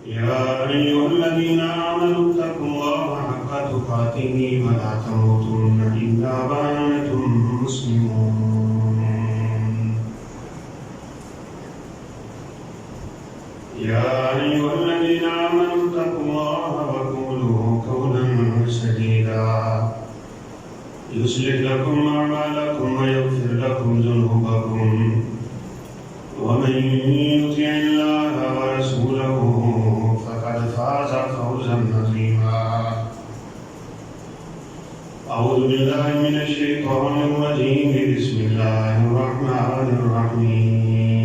يا أيها الذين آمنوا اتقوا الله حق تقاته ولا تموتن إلا وأنتم مسلمون. يا أيها الذين آمنوا اتقوا الله وقولوا قولا سديدا يصلح لكم أعمالكم ويغفر لكم ذنوبكم ومن يطع الله ورسوله فقد فاز فوزا عظيما. أعوذ بالله من الشيطان الرجيم. بسم الله الرحمن الرحيم.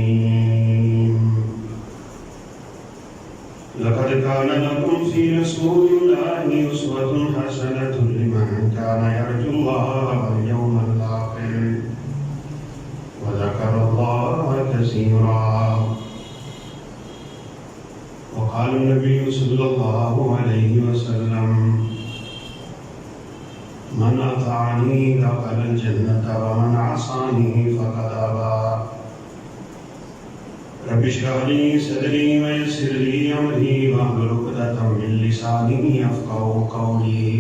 لقد كان لكم في رسول الله أسوة حسنة لمن كان يرجو الله واليوم الآخر وذكر الله كثيرا. وقال النبي صلى الله عليه وسلم: من أطاعني دخل الجنة ومن عصاني فقد أبى. رب اشرح لي صدري ويسر لي أمري واحلل عقدة من لساني يفقهوا قولي.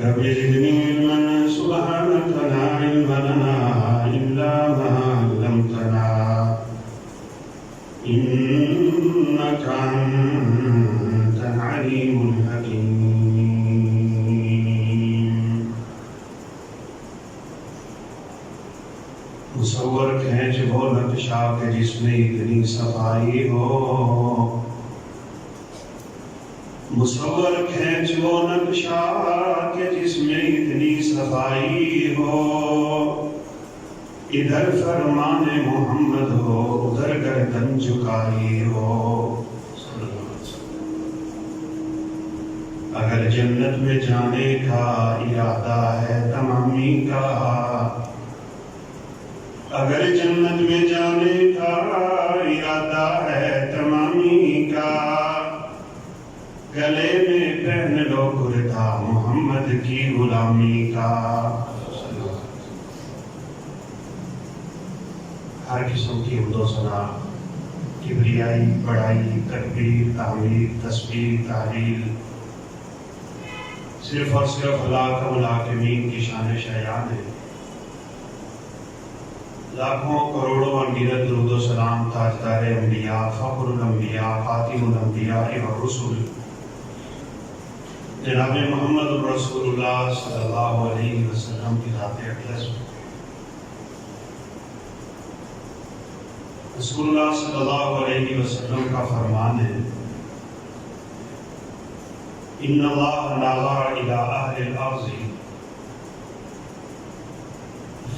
رب زدني علما سبحانك لا علم لنا إلا ما علمتنا إنك أنت العليم الحكيم. مصور کھینچ وہ نقشہ کہ جس میں اتنی صفائی ہو. مصور کھینچ وہ نقشہ کہ جس میں اتنی صفائی ہو. ادھر فرمان محمد ہو ادھر گردن جھکائی ہو. اگر جنت میں جانے کا ارادہ ہے تمامی کا، اگر جنت میں جانے کا ارادہ ہے تمامی کا، گلے میں پہن لو کرتا محمد کی غلامی کا. ہر قسم کی حمد و ثنا، کبریائی، بڑائی، تکبیر، تعمیر، تسبیح، تحلیل صرف اور صرف اللہ کا ملاکمین کی شان شایان ہے. لاکھوں کروڑوں انگنت درود و سلام تاجدار انبیاء، فخر الانبیاء، خاتم الانبیاء والرسل جناب محمد رسول اللہ صلی اللہ علیہ وسلم کی ذات اقدس. رسول اللہ صلی اللہ علیہ وسلم کا فرمان ہے: ان اللہ نظر الی اہل الارض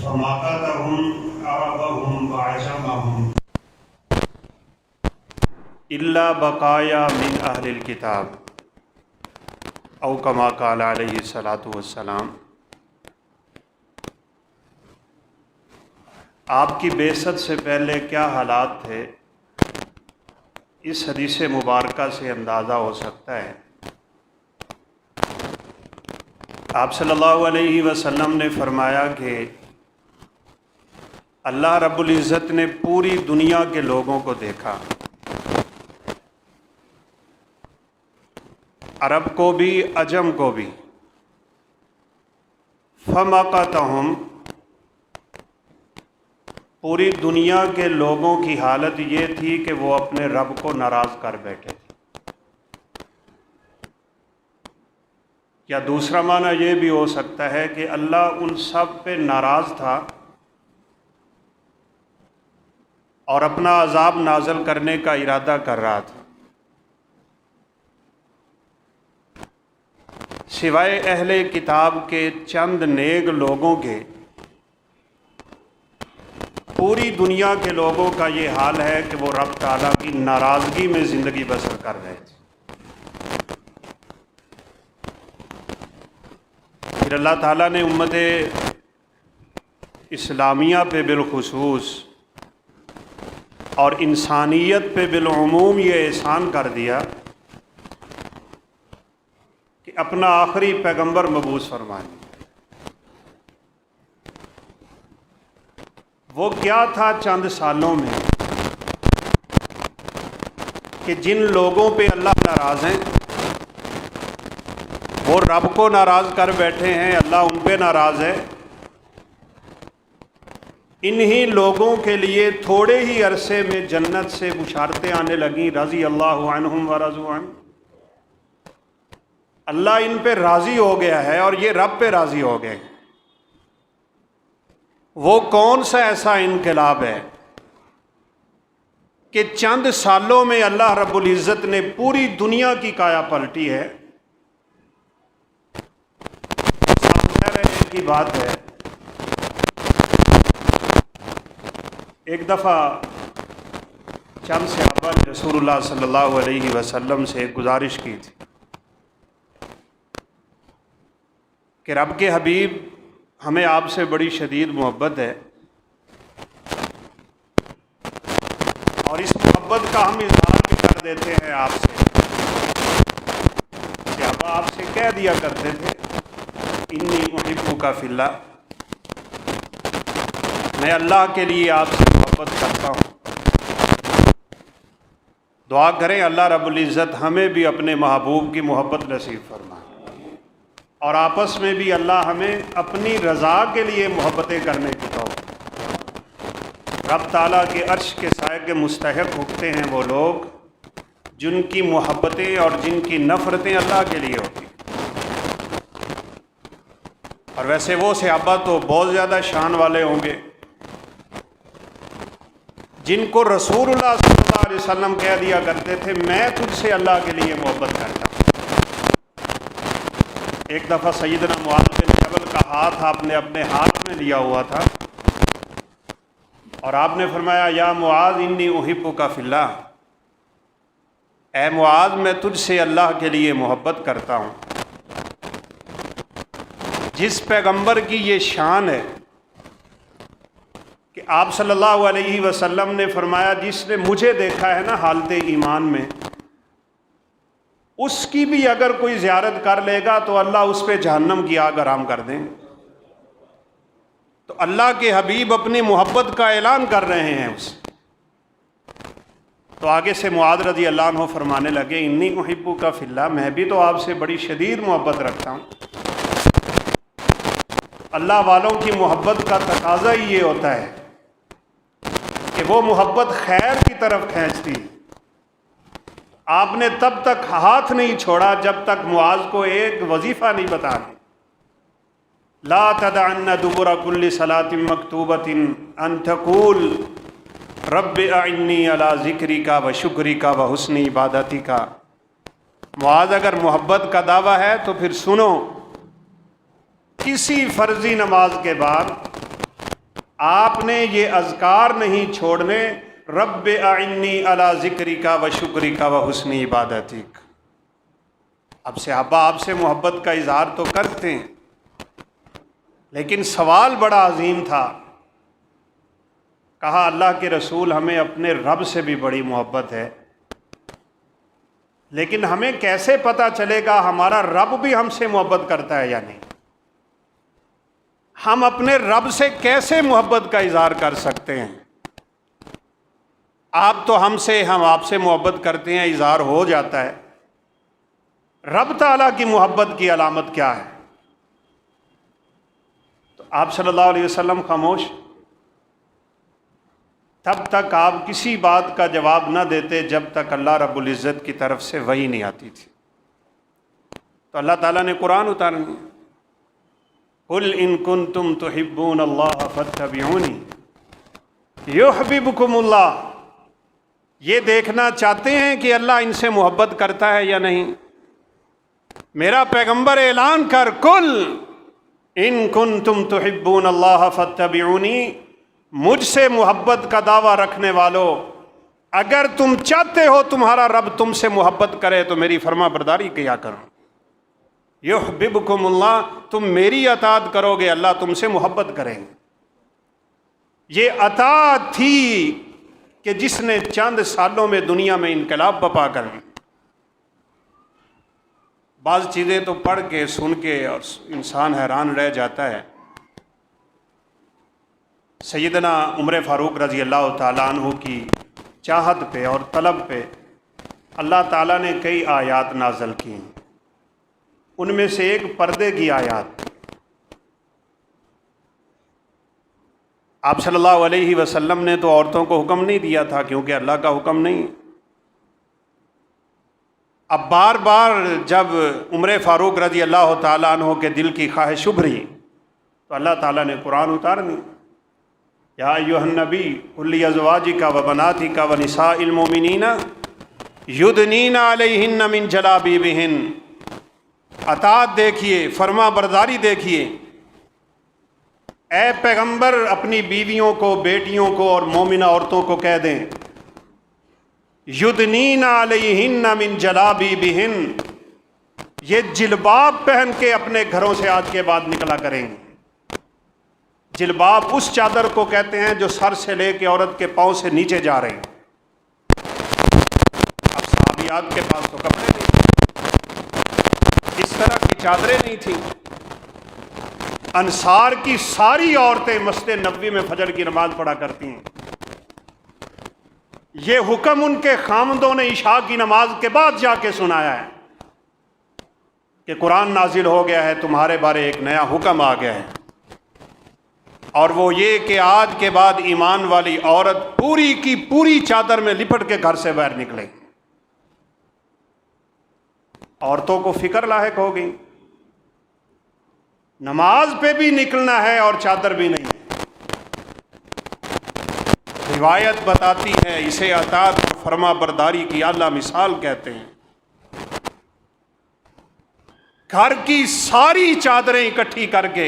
فماقتهم عربهم وعجمهم الا بقایا من اہل الکتاب او کما قال علیہ الصلاۃ والسلام. آپ کی بعثت سے پہلے کیا حالات تھے، اس حدیث مبارکہ سے اندازہ ہو سکتا ہے. آپ صلی اللہ علیہ وسلم نے فرمایا کہ اللہ رب العزت نے پوری دنیا کے لوگوں کو دیکھا، عرب کو بھی عجم کو بھی. فماقتهم، پوری دنیا کے لوگوں کی حالت یہ تھی کہ وہ اپنے رب کو ناراض کر بیٹھے تھے. یا دوسرا معنی یہ بھی ہو سکتا ہے کہ اللہ ان سب پہ ناراض تھا اور اپنا عذاب نازل کرنے کا ارادہ کر رہا تھا. سوائے اہل کتاب کے چند نیک لوگوں کے پوری دنیا کے لوگوں کا یہ حال ہے کہ وہ رب تعالیٰ کی ناراضگی میں زندگی بسر کر رہے تھے. پھر اللہ تعالیٰ نے امت اسلامیہ پہ بالخصوص اور انسانیت پہ بالعموم یہ احسان کر دیا کہ اپنا آخری پیغمبر مبعوث فرمائیں. وہ کیا تھا چند سالوں میں کہ جن لوگوں پہ اللہ ناراض ہیں، وہ رب کو ناراض کر بیٹھے ہیں، اللہ ان پہ ناراض ہے، انہی لوگوں کے لیے تھوڑے ہی عرصے میں جنت سے بشارتیں آنے لگیں، رضی اللہ عنہم ورضوا عنہ، اللہ ان پہ راضی ہو گیا ہے اور یہ رب پہ راضی ہو گئے۔ وہ کون سا ایسا انقلاب ہے کہ چند سالوں میں اللہ رب العزت نے پوری دنیا کی کایا پلٹی ہے؟ سب کہہ رہے ہیں کی بات ہے، ایک دفعہ چند صحابہ نے رسول اللہ صلی اللہ علیہ وسلم سے ایک گزارش کی تھی کہ رب کے حبیب، ہمیں آپ سے بڑی شدید محبت ہے اور اس محبت کا ہم اظہار بھی کر دیتے ہیں آپ سے۔ صحابہ آپ سے کہہ دیا کرتے تھے انی احبک فی اللہ، میں اللہ کے لیے آپ سے محبت کرتا ہوں۔ دعا کریں اللہ رب العزت ہمیں بھی اپنے محبوب کی محبت نصیب فرمائے، اور آپس میں بھی اللہ ہمیں اپنی رضا کے لیے محبتیں کرنے کی توفیق۔ رب تعالیٰ کے عرش کے سائے کے مستحق ہوتے ہیں وہ لوگ جن کی محبتیں اور جن کی نفرتیں اللہ کے لیے ہوتی ہیں۔ اور ویسے وہ صحابہ تو بہت زیادہ شان والے ہوں گے جن کو رسول اللہ صلی اللہ علیہ وسلم کہہ دیا کرتے تھے میں تجھ سے اللہ کے لیے محبت کرتا ہوں۔ ایک دفعہ سیدنا معاذ بن جبل کا ہاتھ آپ نے اپنے ہاتھ میں لیا ہوا تھا اور آپ نے فرمایا یا معاذ انی احبک فی اللہ، اے معاذ میں تجھ سے اللہ کے لیے محبت کرتا ہوں۔ جس پیغمبر کی یہ شان ہے کہ آپ صلی اللہ علیہ وسلم نے فرمایا جس نے مجھے دیکھا ہے نا حالت ایمان میں، اس کی بھی اگر کوئی زیارت کر لے گا تو اللہ اس پہ جہنم کی آگ حرام کر دیں۔ تو اللہ کے حبیب اپنی محبت کا اعلان کر رہے ہیں اس، تو آگے سے معاذ رضی اللہ عنہ فرمانے لگے انی احبک فی اللہ، میں بھی تو آپ سے بڑی شدید محبت رکھتا ہوں۔ اللہ والوں کی محبت کا تقاضا ہی یہ ہوتا ہے کہ وہ محبت خیر کی طرف کھینچتی۔ آپ نے تب تک ہاتھ نہیں چھوڑا جب تک معاذ کو ایک وظیفہ نہیں بتا دیا، لا تدعن دبر کل صلاۃ مکتوبۃ ان تقول رب اعنی علی ذکرک و شکرک و حسن عبادتک۔ معاذ اگر محبت کا دعویٰ ہے تو پھر سنو، کسی فرضی نماز کے بعد آپ نے یہ اذکار نہیں چھوڑنے، رب اعنی علی ذکرک و شکرک و حسن عبادتک۔ اب صحابہ آپ سے محبت کا اظہار تو کرتے ہیں، لیکن سوال بڑا عظیم تھا۔ کہا اللہ کے رسول ہمیں اپنے رب سے بھی بڑی محبت ہے، لیکن ہمیں کیسے پتہ چلے گا ہمارا رب بھی ہم سے محبت کرتا ہے یا نہیں؟ ہم اپنے رب سے کیسے محبت کا اظہار کر سکتے ہیں؟ آپ تو ہم آپ سے محبت کرتے ہیں، اظہار ہو جاتا ہے، رب تعالیٰ کی محبت کی علامت کیا ہے؟ تو آپ صلی اللہ علیہ وسلم خاموش۔ تب تک آپ کسی بات کا جواب نہ دیتے جب تک اللہ رب العزت کی طرف سے وحی نہیں آتی تھی۔ تو اللہ تعالیٰ نے قرآن اتارا، قل ان کنتم تحبون اللہ فاتبعونی یحببکم اللہ۔ یہ دیکھنا چاہتے ہیں کہ اللہ ان سے محبت کرتا ہے یا نہیں؟ میرا پیغمبر اعلان کر، قل ان کنتم تحبون اللہ فاتبعونی، مجھ سے محبت کا دعویٰ رکھنے والوں، اگر تم چاہتے ہو تمہارا رب تم سے محبت کرے تو میری فرما برداری کیا کرو۔ یحببکم اللہ، تم میری اطاعت کرو گے اللہ تم سے محبت کریں گے۔ یہ اطاعت تھی کہ جس نے چند سالوں میں دنیا میں انقلاب بپا کر دی۔ بعض چیزیں تو پڑھ کے سن کے اور انسان حیران رہ جاتا ہے۔ سیدنا عمر فاروق رضی اللہ تعالیٰ عنہ کی چاہت پہ اور طلب پہ اللہ تعالیٰ نے کئی آیات نازل کی، ان میں سے ایک پردے کی آیات۔ آپ صلی اللہ علیہ وسلم نے تو عورتوں کو حکم نہیں دیا تھا، کیونکہ اللہ کا حکم نہیں۔ اب بار بار جب عمر فاروق رضی اللہ تعالیٰ عنہ کے دل کی خواہش ابھری تو اللہ تعالیٰ نے قرآن اتار دی، یا ایھا النبی قل لازواجک و بناتک و نساء المؤمنین یدنین علیہن من جلابیبہن۔ اطاعت دیکھیے، فرما برداری دیکھیے، اے پیغمبر اپنی بیویوں کو، بیٹیوں کو اور مومنہ عورتوں کو کہہ دیں یدنین علیہن من جلابیبہن، یہ جلباب پہن کے اپنے گھروں سے آج کے بعد نکلا کریں۔ جلباب اس چادر کو کہتے ہیں جو سر سے لے کے عورت کے پاؤں سے نیچے جا رہے ہیں۔ اب صحابیات کے پاس تو کپڑے نہیں تھے، اس طرح کی چادریں نہیں تھیں۔ انصار کی ساری عورتیں مسجد نبوی میں فجر کی نماز پڑھا کرتی ہیں۔ یہ حکم ان کے خامندوں نے عشاء کی نماز کے بعد جا کے سنایا ہے کہ قرآن نازل ہو گیا ہے، تمہارے بارے ایک نیا حکم آ گیا ہے، اور وہ یہ کہ آج کے بعد ایمان والی عورت پوری کی پوری چادر میں لپٹ کے گھر سے باہر نکلے۔ عورتوں کو فکر لاحق ہو گئی، نماز پہ بھی نکلنا ہے اور چادر بھی نہیں۔ روایت بتاتی ہے اسے اطاعت اور فرما برداری کی اعلیٰ مثال کہتے ہیں۔ گھر کی ساری چادریں اکٹھی کر کے،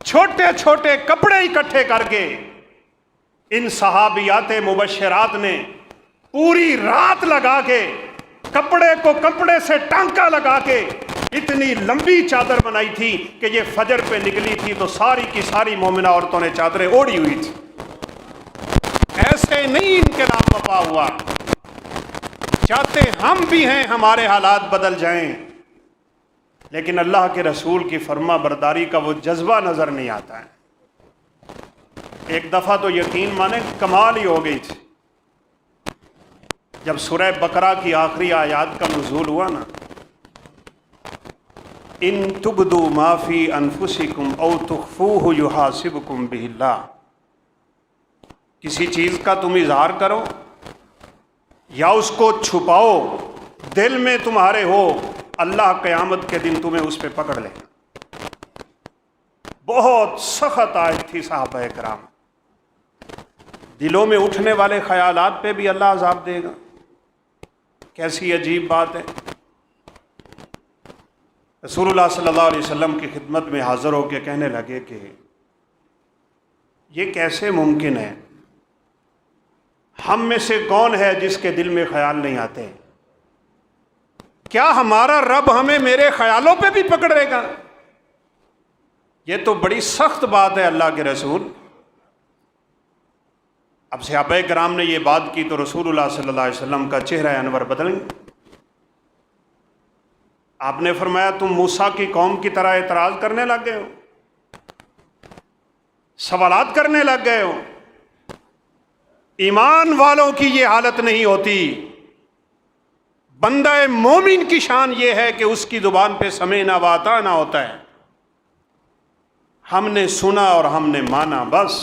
چھوٹے چھوٹے کپڑے اکٹھے کر کے، ان صحابیات مبشرات نے پوری رات لگا کے، کپڑے کو کپڑے سے ٹانکا لگا کے اتنی لمبی چادر بنائی تھی کہ یہ فجر پہ نکلی تھی تو ساری کی ساری مومنہ عورتوں نے چادریں اوڑھی ہوئی تھی۔ ایسے نہیں انقلاب وفا ہوا۔ چاہتے ہم بھی ہیں ہمارے حالات بدل جائیں، لیکن اللہ کے رسول کی فرما برداری کا وہ جذبہ نظر نہیں آتا ہے۔ ایک دفعہ تو یقین مانے کمال ہی ہو گئی تھی، جب سورہ بقرہ کی آخری آیات کا نزول ہوا نا، ان تبدوا ما فی انفسکم او تخفوہ یحاسبکم بہ اللہ، کسی چیز کا تم اظہار کرو یا اس کو چھپاؤ، دل میں تمہارے ہو، اللہ قیامت کے دن تمہیں اس پہ پکڑ لے۔ بہت سخت آیت تھی صحابہ کرام۔ دلوں میں اٹھنے والے خیالات پہ بھی اللہ عذاب دے گا، کیسی عجیب بات ہے۔ رسول اللہ صلی اللہ علیہ وسلم کی خدمت میں حاضر ہو کے کہنے لگے کہ یہ کیسے ممکن ہے، ہم میں سے کون ہے جس کے دل میں خیال نہیں آتے؟ کیا ہمارا رب ہمیں میرے خیالوں پہ بھی پکڑے گا؟ یہ تو بڑی سخت بات ہے اللہ کے رسول۔ اب صحابہ کرام نے یہ بات کی تو رسول اللہ صلی اللہ علیہ وسلم کا چہرہ انور بدل گیا۔ آپ نے فرمایا تم موسیٰ کی قوم کی طرح اعتراض کرنے لگ گئے ہو، سوالات کرنے لگ گئے ہو۔ ایمان والوں کی یہ حالت نہیں ہوتی۔ بندہ مومن کی شان یہ ہے کہ اس کی زبان پہ سمعنا و اطعنا ہوتا ہے، ہم نے سنا اور ہم نے مانا، بس۔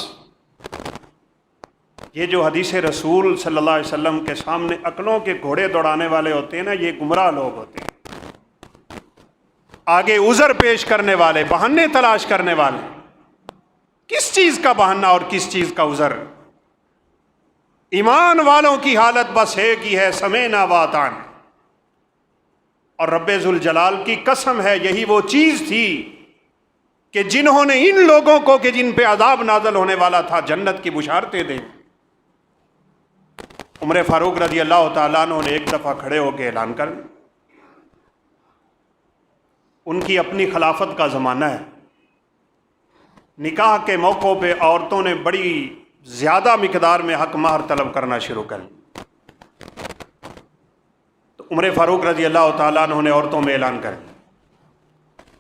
یہ جو حدیث رسول صلی اللہ علیہ وسلم کے سامنے عقلوں کے گھوڑے دوڑانے والے ہوتے ہیں نا، یہ گمراہ لوگ ہوتے ہیں، آگے عذر پیش کرنے والے، بہانے تلاش کرنے والے۔ کس چیز کا بہانہ اور کس چیز کا عذر؟ ایمان والوں کی حالت بس ایک ہی ہے، سمعنا و اطعنا۔ اور رب ذوالجلال کی قسم ہے یہی وہ چیز تھی کہ جنہوں نے ان لوگوں کو کہ جن پہ عذاب نازل ہونے والا تھا جنت کی بشارتیں دیں۔ عمر فاروق رضی اللہ تعالیٰ عنہ نے ایک دفعہ کھڑے ہو کے اعلان کر، ان کی اپنی خلافت کا زمانہ ہے، نکاح کے موقع پہ عورتوں نے بڑی زیادہ مقدار میں حق مہر طلب کرنا شروع کر۔ تو عمر فاروق رضی اللہ تعالیٰ عنہ نے عورتوں میں اعلان کر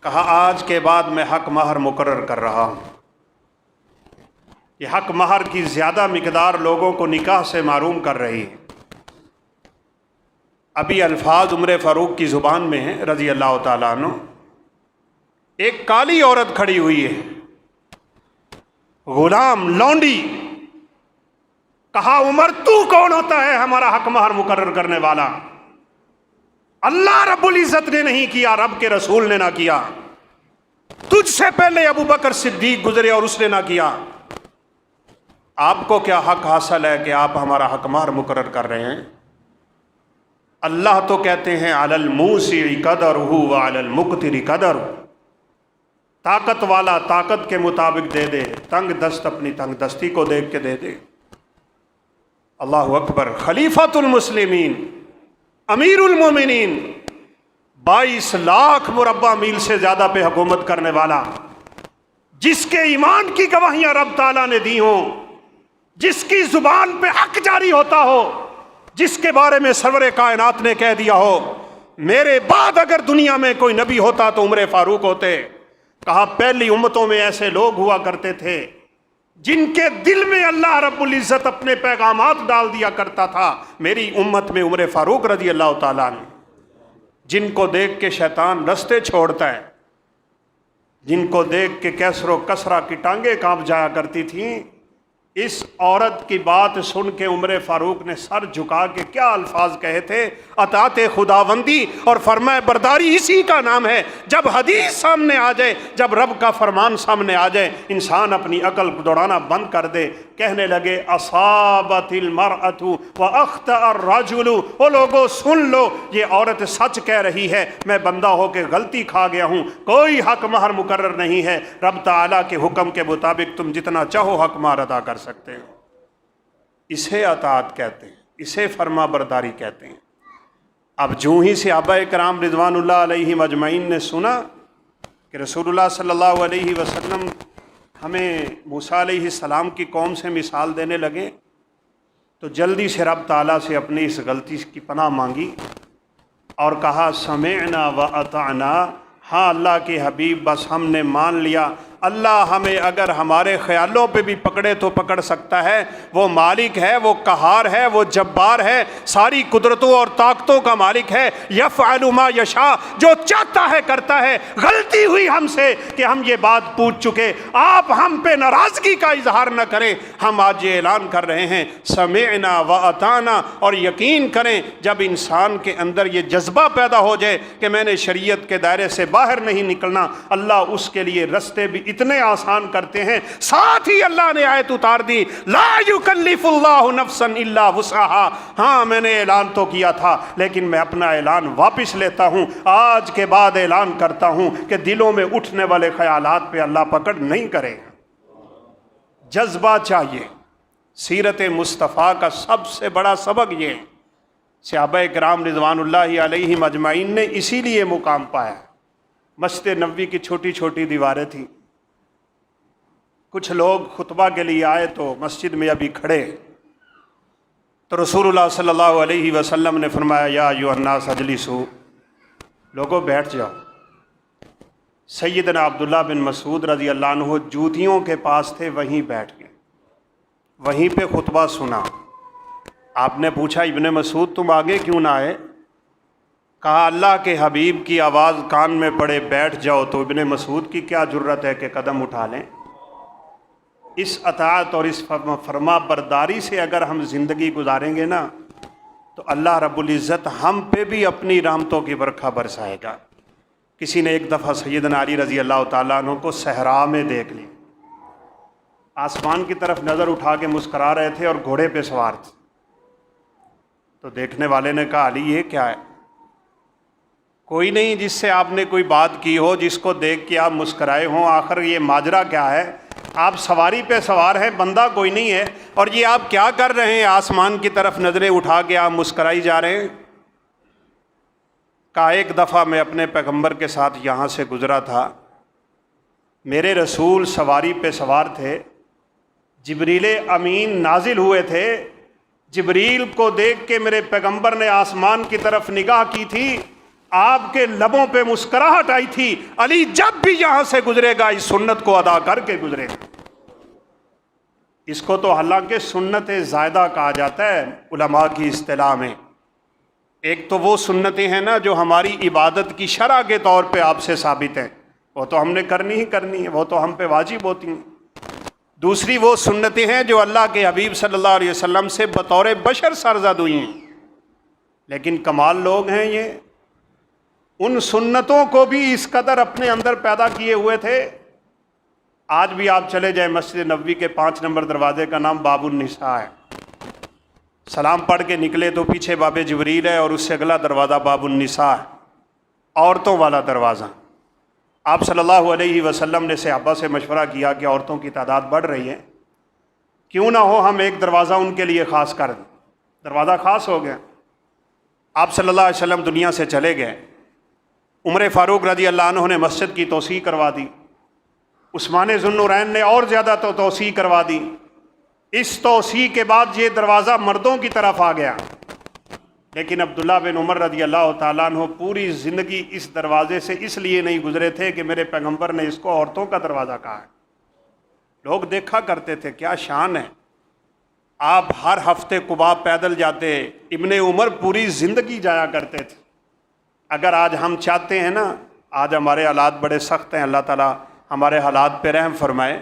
کہا آج کے بعد میں حق مہر مقرر کر رہا ہوں۔ یہ حق مہر کی زیادہ مقدار لوگوں کو نکاح سے محروم کر رہی ہے۔ ابھی الفاظ عمر فاروق کی زبان میں ہیں رضی اللہ تعالیٰ عنہ. ایک کالی عورت کھڑی ہوئی ہے، غلام لونڈی. کہا عمر تو کون ہوتا ہے ہمارا حق مہر مقرر کرنے والا؟ اللہ رب العزت نے نہیں کیا، رب کے رسول نے نہ کیا، تجھ سے پہلے ابو بکر صدیق گزرے اور اس نے نہ کیا. آپ کو کیا حق حاصل ہے کہ آپ ہمارا حق مہر مقرر کر رہے ہیں؟ اللہ تو کہتے ہیں علی الموسع قدرہ وعلی المقتر قدرہ. طاقت والا طاقت کے مطابق دے دے، تنگ دست اپنی تنگ دستی کو دیکھ کے دے دے. اللہ اکبر. خلیفۃ المسلمین، امیر المومنین، 22 لاکھ مربع میل سے زیادہ پہ حکومت کرنے والا، جس کے ایمان کی گواہیاں رب تعالیٰ نے دی ہوں، جس کی زبان پہ حق جاری ہوتا ہو، جس کے بارے میں سرور کائنات نے کہہ دیا ہو میرے بعد اگر دنیا میں کوئی نبی ہوتا تو عمر فاروق ہوتے. کہا پہلی امتوں میں ایسے لوگ ہوا کرتے تھے جن کے دل میں اللہ رب العزت اپنے پیغامات ڈال دیا کرتا تھا. میری امت میں عمر فاروق رضی اللہ تعالیٰ عنہ، جن کو دیکھ کے شیطان رستے چھوڑتا ہے، جن کو دیکھ کے کیسر و کسرا کی ٹانگیں کانپ جایا کرتی تھیں. اس عورت کی بات سن کے عمر فاروق نے سر جھکا کے کیا الفاظ کہے تھے؟ اطاعت خداوندی اور فرمائے برداری اسی کا نام ہے. جب حدیث سامنے آ جائے، جب رب کا فرمان سامنے آ جائے، انسان اپنی عقل دوڑانا بند کر دے. کہنے لگے اصابت المرأۃ واخطأ الرجل. او لوگو سن لو، یہ عورت سچ کہہ رہی ہے، میں بندہ ہو کے غلطی کھا گیا ہوں. کوئی حق مہر مقرر نہیں ہے، رب تعالیٰ کے حکم کے مطابق تم جتنا چاہو حق مہر ادا کر سکتے ہو. اسے اطاعت کہتے ہیں، اسے فرما برداری کہتے ہیں. اب جو ہی صحابہ کرام رضوان اللہ علیہم اجمعین نے سنا کہ رسول اللہ صلی اللہ علیہ وسلم ہمیں موسیٰ علیہ السلام کی قوم سے مثال دینے لگے، تو جلدی سے رب تعالیٰ سے اپنی اس غلطی کی پناہ مانگی اور کہا سمعنا و اطعنا. ہاں اللہ کے حبیب، بس ہم نے مان لیا. اللہ ہمیں اگر ہمارے خیالوں پہ بھی پکڑے تو پکڑ سکتا ہے. وہ مالک ہے، وہ قہار ہے، وہ جبار ہے، ساری قدرتوں اور طاقتوں کا مالک ہے. یفعل ما یشاء، جو چاہتا ہے کرتا ہے. غلطی ہوئی ہم سے کہ ہم یہ بات پوچھ چکے، آپ ہم پہ ناراضگی کا اظہار نہ کریں. ہم آج یہ اعلان کر رہے ہیں سمعنا و اطعنا. اور یقین کریں جب انسان کے اندر یہ جذبہ پیدا ہو جائے کہ میں نے شریعت کے دائرے سے باہر نہیں نکلنا، اللہ اس کے لیے رستے بھی اتنے آسان کرتے ہیں. ساتھ ہی اللہ نے آیت اتار دی لا یکلف اللہ نفسا الا وسعها. ہاں میں نے اعلان تو کیا تھا لیکن میں اپنا اعلان واپس لیتا ہوں. آج کے بعد اعلان کرتا ہوں کہ دلوں میں اٹھنے والے خیالات پہ اللہ پکڑ نہیں کرے گا. جذبہ چاہیے. سیرت مصطفیٰ کا سب سے بڑا سبق یہ ہے. صحابہ کرام رضوان اللہ علیہم اجمعین نے اسی لیے مقام پایا. مسجد نبوی کی چھوٹی چھوٹی دیواریں تھیں. کچھ لوگ خطبہ کے لیے آئے تو مسجد میں ابھی کھڑے، تو رسول اللہ صلی اللہ علیہ وسلم نے فرمایا یا ایھا الناس اجلسوا، لوگوں بیٹھ جاؤ. سیدنا عبداللہ بن مسعود رضی اللہ عنہ جوتیوں کے پاس تھے، وہیں بیٹھ گئے، وہیں پہ خطبہ سنا. آپ نے پوچھا ابن مسعود تم آگے کیوں نہ آئے؟ کہا اللہ کے حبیب کی آواز کان میں پڑے بیٹھ جاؤ تو ابن مسعود کی کیا جرت ہے کہ قدم اٹھا لیں. اس اطاعت اور اس فرما برداری سے اگر ہم زندگی گزاریں گے نا تو اللہ رب العزت ہم پہ بھی اپنی رحمتوں کی برکھا برسائے گا. کسی نے ایک دفعہ سیدنا علی رضی اللہ تعالیٰ عنہ کو صحرا میں دیکھ لی، آسمان کی طرف نظر اٹھا کے مسکرا رہے تھے اور گھوڑے پہ سوار تھے. تو دیکھنے والے نے کہا علی یہ کیا ہے؟ کوئی نہیں جس سے آپ نے کوئی بات کی ہو، جس کو دیکھ کے آپ مسکرائے ہوں. آخر یہ ماجرا کیا ہے؟ آپ سواری پہ سوار ہیں، بندہ کوئی نہیں ہے، اور یہ آپ کیا کر رہے ہیں؟ آسمان کی طرف نظریں اٹھا کے آپ مسکرائی جا رہے ہیں. کہا ایک دفعہ میں اپنے پیغمبر کے ساتھ یہاں سے گزرا تھا، میرے رسول سواری پہ سوار تھے، جبریل امین نازل ہوئے تھے. جبریل کو دیکھ کے میرے پیغمبر نے آسمان کی طرف نگاہ کی تھی، آپ کے لبوں پہ مسکراہٹ آئی تھی. علی جب بھی یہاں سے گزرے گا اس سنت کو ادا کر کے گزرے گا. اس کو تو حالانکہ سنت زائدہ کہا جاتا ہے علماء کی اصطلاح میں. ایک تو وہ سنتیں ہیں نا جو ہماری عبادت کی شرع کے طور پہ آپ سے ثابت ہیں، وہ تو ہم نے کرنی ہی کرنی ہے، وہ تو ہم پہ واجب ہوتی ہیں۔ دوسری وہ سنتیں ہیں جو اللہ کے حبیب صلی اللہ علیہ وسلم سے بطور بشر سرزد ہوئی ہیں، لیکن کمال لوگ ہیں یہ، ان سنتوں کو بھی اس قدر اپنے اندر پیدا کیے ہوئے تھے۔ آج بھی آپ چلے جائیں مسجد نبوی کے 5 نمبر دروازے کا نام باب النساء ہے، سلام پڑھ کے نکلے تو پیچھے باب جبریل ہے اور اس سے اگلا دروازہ باب النساء ہے، عورتوں والا دروازہ۔ آپ صلی اللہ علیہ وسلم نے صحابہ سے مشورہ کیا کہ عورتوں کی تعداد بڑھ رہی ہے، کیوں نہ ہو ہم ایک دروازہ ان کے لیے خاص کر دیں۔ دروازہ خاص ہو گیا۔ آپ صلی اللہ علیہ وسلم دنیا سے چلے گئے، عمر فاروق رضی اللہ عنہ نے مسجد کی توسیع کروا دی، عثمان ذو النورین نے اور زیادہ توسیع کروا دی۔ اس توسیع کے بعد یہ دروازہ مردوں کی طرف آ گیا، لیکن عبداللہ بن عمر رضی اللہ تعالیٰ عنہ پوری زندگی اس دروازے سے اس لیے نہیں گزرے تھے کہ میرے پیغمبر نے اس کو عورتوں کا دروازہ کہا ہے۔ لوگ دیکھا کرتے تھے کیا شان ہے، آپ ہر ہفتے قباء پیدل جاتے، ابن عمر پوری زندگی جایا کرتے تھے۔ اگر آج ہم چاہتے ہیں نا، آج ہمارے حالات بڑے سخت ہیں، اللہ تعالیٰ ہمارے حالات پہ رحم فرمائے،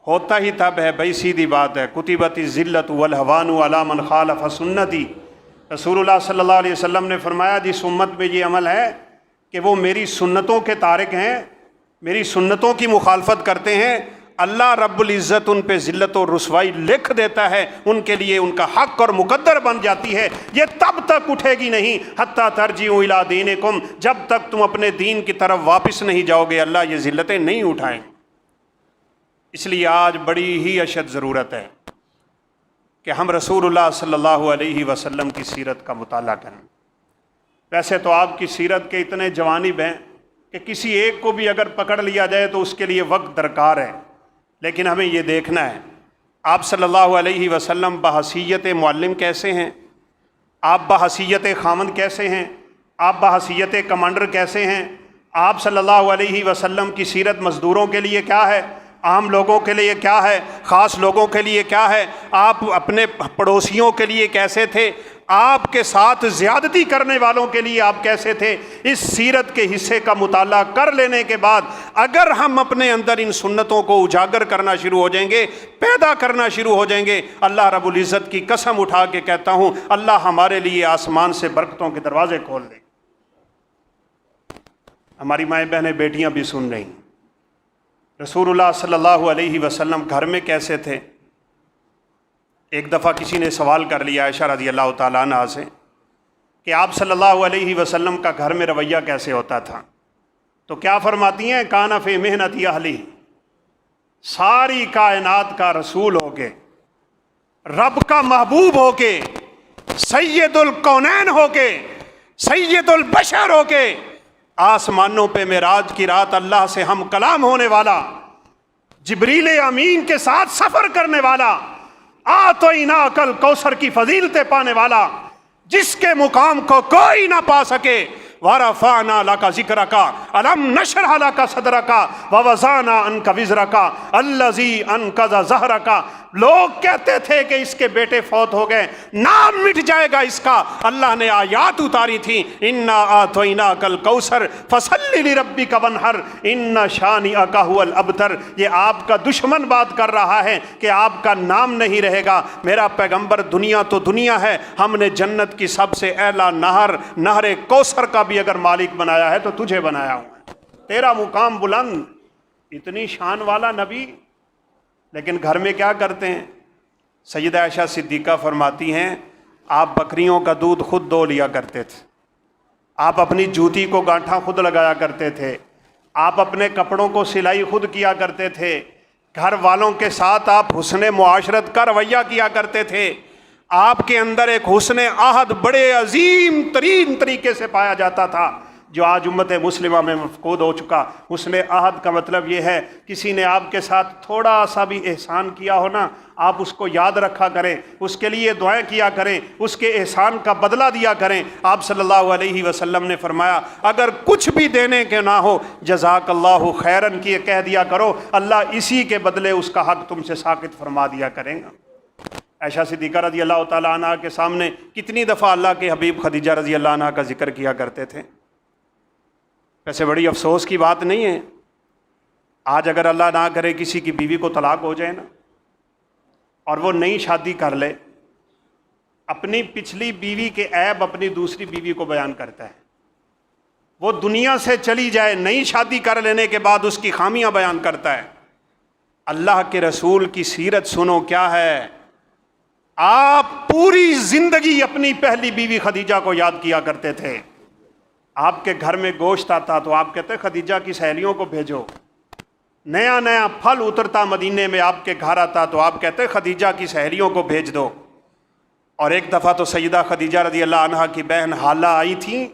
ہوتا ہی تب ہے بھائی، سیدھی بات ہے، کتبت الذلۃ والہوان علی من خالف سنتی۔ رسول اللہ صلی اللہ علیہ وسلم نے فرمایا جس امت میں یہ عمل ہے کہ وہ میری سنتوں کے تارک ہیں، میری سنتوں کی مخالفت کرتے ہیں، اللہ رب العزت ان پہ ذلت و رسوائی لکھ دیتا ہے، ان کے لیے ان کا حق اور مقدر بن جاتی ہے۔ یہ تب تک اٹھے گی نہیں حتیٰ ترجعوا الی دینکم، جب تک تم اپنے دین کی طرف واپس نہیں جاؤ گے، اللہ یہ ذلتیں نہیں اٹھائیں۔ اس لیے آج بڑی ہی اشد ضرورت ہے کہ ہم رسول اللہ صلی اللہ علیہ وسلم کی سیرت کا مطالعہ کریں۔ ویسے تو آپ کی سیرت کے اتنے جوانب ہیں کہ کسی ایک کو بھی اگر پکڑ لیا جائے تو اس کے لیے وقت درکار ہے، لیکن ہمیں یہ دیکھنا ہے آپ صلی اللہ علیہ وسلم بحیثیت معلم کیسے ہیں، آپ بحیثیت خامند کیسے ہیں، آپ بحیثیت کمانڈر کیسے ہیں۔ آپ صلی اللہ علیہ وسلم کی سیرت مزدوروں کے لیے کیا ہے، عام لوگوں کے لیے کیا ہے، خاص لوگوں کے لیے کیا ہے، آپ اپنے پڑوسیوں کے لیے کیسے تھے، آپ کے ساتھ زیادتی کرنے والوں کے لیے آپ کیسے تھے۔ اس سیرت کے حصے کا مطالعہ کر لینے کے بعد اگر ہم اپنے اندر ان سنتوں کو اجاگر کرنا شروع ہو جائیں گے، پیدا کرنا شروع ہو جائیں گے، اللہ رب العزت کی قسم اٹھا کے کہتا ہوں اللہ ہمارے لیے آسمان سے برکتوں کے دروازے کھول دے۔ ہماری مائیں بہنیں بیٹیاں بھی سن رہی ہیں، رسول اللہ صلی اللہ علیہ وسلم گھر میں کیسے تھے۔ ایک دفعہ کسی نے سوال کر لیا عائشہ رضی اللہ تعالیٰ عنہا سے کہ آپ صلی اللہ علیہ وسلم کا گھر میں رویہ کیسے ہوتا تھا، تو کیا فرماتی ہیں، کان فی محنت اہلہ، ساری کائنات کا رسول ہو کے، رب کا محبوب ہو کے، سید الکونین ہو کے، سید البشر ہو کے، آسمانوں پہ معراج کی رات اللہ سے ہم کلام ہونے والا، جبریل امین کے ساتھ سفر کرنے والا، آتیناک الکوثر کی فضیلتیں پانے والا، جس کے مقام کو کوئی نہ پا سکے، وَرَفَعْنَا لَكَ ذِكْرَكَ أَلَمْ نَشْرَحْ لَكَ صَدْرَكَ وَوَضَعْنَا عَنْكَ وِزْرَكَ الَّذِي أَنقَضَ ظَهْرَكَ۔ لوگ کہتے تھے کہ اس کے بیٹے فوت ہو گئے، نام مٹ جائے گا اس کا، اللہ نے آیات اتاری تھی، اِنَّا آتَيْنَاكَ الْكَوْثَرَ فَصَلِّ لِرَبِّكَ وَانْحَرْ إِنَّ شَانِئَكَ هُوَ الْأَبْتَرُ۔ یہ آپ کا دشمن بات کر رہا ہے کہ آپ کا نام نہیں رہے گا۔ میرا پیغمبر دنیا تو دنیا ہے، ہم نے جنت کی سب سے اعلیٰ نہر کوثر کا بھی اگر مالک بنایا ہے تو تجھے بنایا ہوں، تیرا مقام بلند، اتنی شان والا نبی، لیکن گھر میں کیا کرتے ہیں۔ سیدہ عائشہ صدیقہ فرماتی ہیں آپ بکریوں کا دودھ خود دو لیا کرتے تھے، آپ اپنی جوتی کو گانٹھا خود لگایا کرتے تھے، آپ اپنے کپڑوں کو سلائی خود کیا کرتے تھے، گھر والوں کے ساتھ آپ حسن معاشرت کا رویہ کیا کرتے تھے، آپ کے اندر ایک حسن عہد بڑے عظیم ترین طریقے سے پایا جاتا تھا، جو آج امت مسلمہ میں مفقود ہو چکا۔ حسن عہد کا مطلب یہ ہے کسی نے آپ کے ساتھ تھوڑا سا بھی احسان کیا ہو نا، آپ اس کو یاد رکھا کریں، اس کے لیے دعائیں کیا کریں، اس کے احسان کا بدلہ دیا کریں۔ آپ صلی اللہ علیہ وسلم نے فرمایا اگر کچھ بھی دینے کے نہ ہو جزاک اللہ خیرن کی کہہ دیا کرو، اللہ اسی کے بدلے اس کا حق تم سے ساقط فرما دیا کریں گا۔ عائشہ صدیقہ رضی اللہ تعالیٰ عنہ کے سامنے کتنی دفعہ اللہ کے حبیب خدیجہ رضی اللہ عنہ کا ذکر کیا کرتے تھے۔ ویسے بڑی افسوس کی بات نہیں ہے، آج اگر اللہ نہ کرے کسی کی بیوی کو طلاق ہو جائے نا اور وہ نئی شادی کر لے، اپنی پچھلی بیوی کے عیب اپنی دوسری بیوی کو بیان کرتا ہے، وہ دنیا سے چلی جائے نئی شادی کر لینے کے بعد اس کی خامیاں بیان کرتا ہے۔ اللہ کے رسول کی سیرت سنو کیا ہے، آپ پوری زندگی اپنی پہلی بیوی خدیجہ کو یاد کیا کرتے تھے۔ آپ کے گھر میں گوشت آتا تو آپ کہتے خدیجہ کی سہیلیوں کو بھیجو، نیا نیا پھل اترتا مدینے میں آپ کے گھر آتا تو آپ کہتے خدیجہ کی سہیلیوں کو بھیج دو۔ اور ایک دفعہ تو سیدہ خدیجہ رضی اللہ عنہا کی بہن حالہ آئی تھی،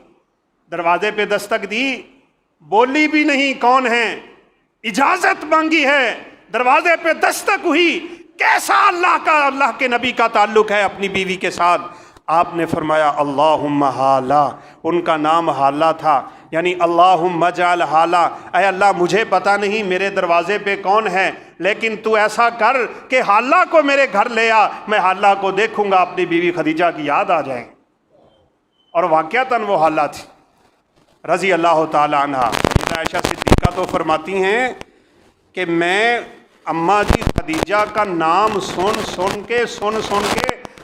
دروازے پہ دستک دی، بولی بھی نہیں کون ہے، اجازت مانگی ہے، دروازے پہ دستک ہوئی، کیسا اللہ کے نبی کا تعلق ہے اپنی بیوی کے ساتھ؟ آپ نے فرمایا اللہم حالہ، ان کا نام حالہ تھا، یعنی اللہم اجعل حالہ، اے اللہ مجھے پتہ نہیں میرے دروازے پہ کون ہے، لیکن تو ایسا کر کہ حالہ کو میرے گھر لے آ، میں حالہ کو دیکھوں گا، اپنی بیوی خدیجہ کی یاد آ جائیں۔ اور واقعتاً وہ حالہ تھی رضی اللہ تعالی عنہ۔ عائشہ صدیقہ تو فرماتی ہیں کہ میں اماں جی خدیجہ کا نام سن کے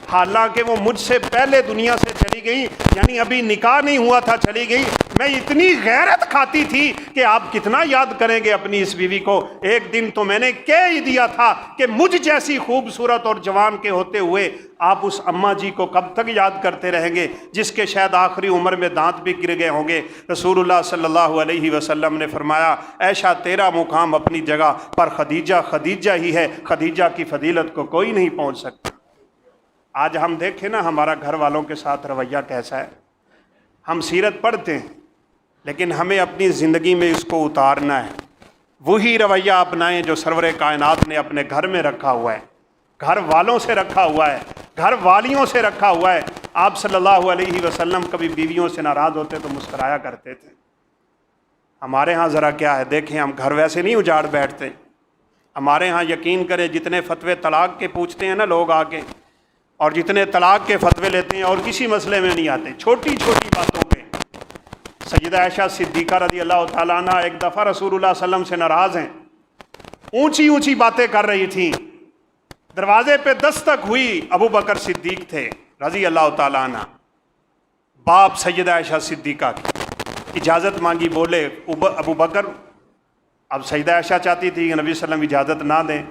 حالانکہ وہ مجھ سے پہلے دنیا سے چلی گئی، یعنی ابھی نکاح نہیں ہوا تھا چلی گئی، میں اتنی غیرت کھاتی تھی کہ آپ کتنا یاد کریں گے اپنی اس بیوی کو۔ ایک دن تو میں نے کہہ ہی دیا تھا کہ مجھ جیسی خوبصورت اور جوان کے ہوتے ہوئے آپ اس اماں جی کو کب تک یاد کرتے رہیں گے جس کے شاید آخری عمر میں دانت بھی گر گئے ہوں گے۔ رسول اللہ صلی اللہ علیہ وسلم نے فرمایا عائشہ تیرا مقام اپنی جگہ پر خدیجہ ہی ہے، خدیجہ کی فضیلت کو کوئی نہیں پہنچ سکتا۔ آج ہم دیکھیں نا ہمارا گھر والوں کے ساتھ رویہ کیسا ہے، ہم سیرت پڑھتے ہیں لیکن ہمیں اپنی زندگی میں اس کو اتارنا ہے، وہی رویہ اپنائیں جو سرور کائنات نے اپنے گھر میں رکھا ہوا ہے، گھر والوں سے رکھا ہوا ہے، گھر والیوں سے رکھا ہوا ہے۔ آپ صلی اللہ علیہ وسلم کبھی بیویوں سے ناراض ہوتے تو مسکرایا کرتے تھے۔ ہمارے ہاں ذرا کیا ہے دیکھیں، ہم گھر ویسے نہیں اجاڑ بیٹھتے، ہمارے ہاں یقین کریں جتنے فتوے طلاق کے پوچھتے ہیں نا لوگ آ کے، اور جتنے طلاق کے فتوے لیتے ہیں اور کسی مسئلے میں نہیں آتے، چھوٹی چھوٹی باتوں پہ۔ سیدہ عائشہ صدیقہ رضی اللہ تعالیٰ عنہ ایک دفعہ رسول اللہ صلی اللہ علیہ وسلم سے ناراض ہیں، اونچی اونچی باتیں کر رہی تھیں، دروازے پہ دستک ہوئی، ابو بکر صدیق تھے رضی اللہ تعالیٰ عنہ، باپ سیدہ عائشہ صدیقہ کی، اجازت مانگی، بولے ابو بکر۔ اب سیدہ عائشہ چاہتی تھی کہ نبی صلی اللہ علیہ وسلم اجازت نہ دیں،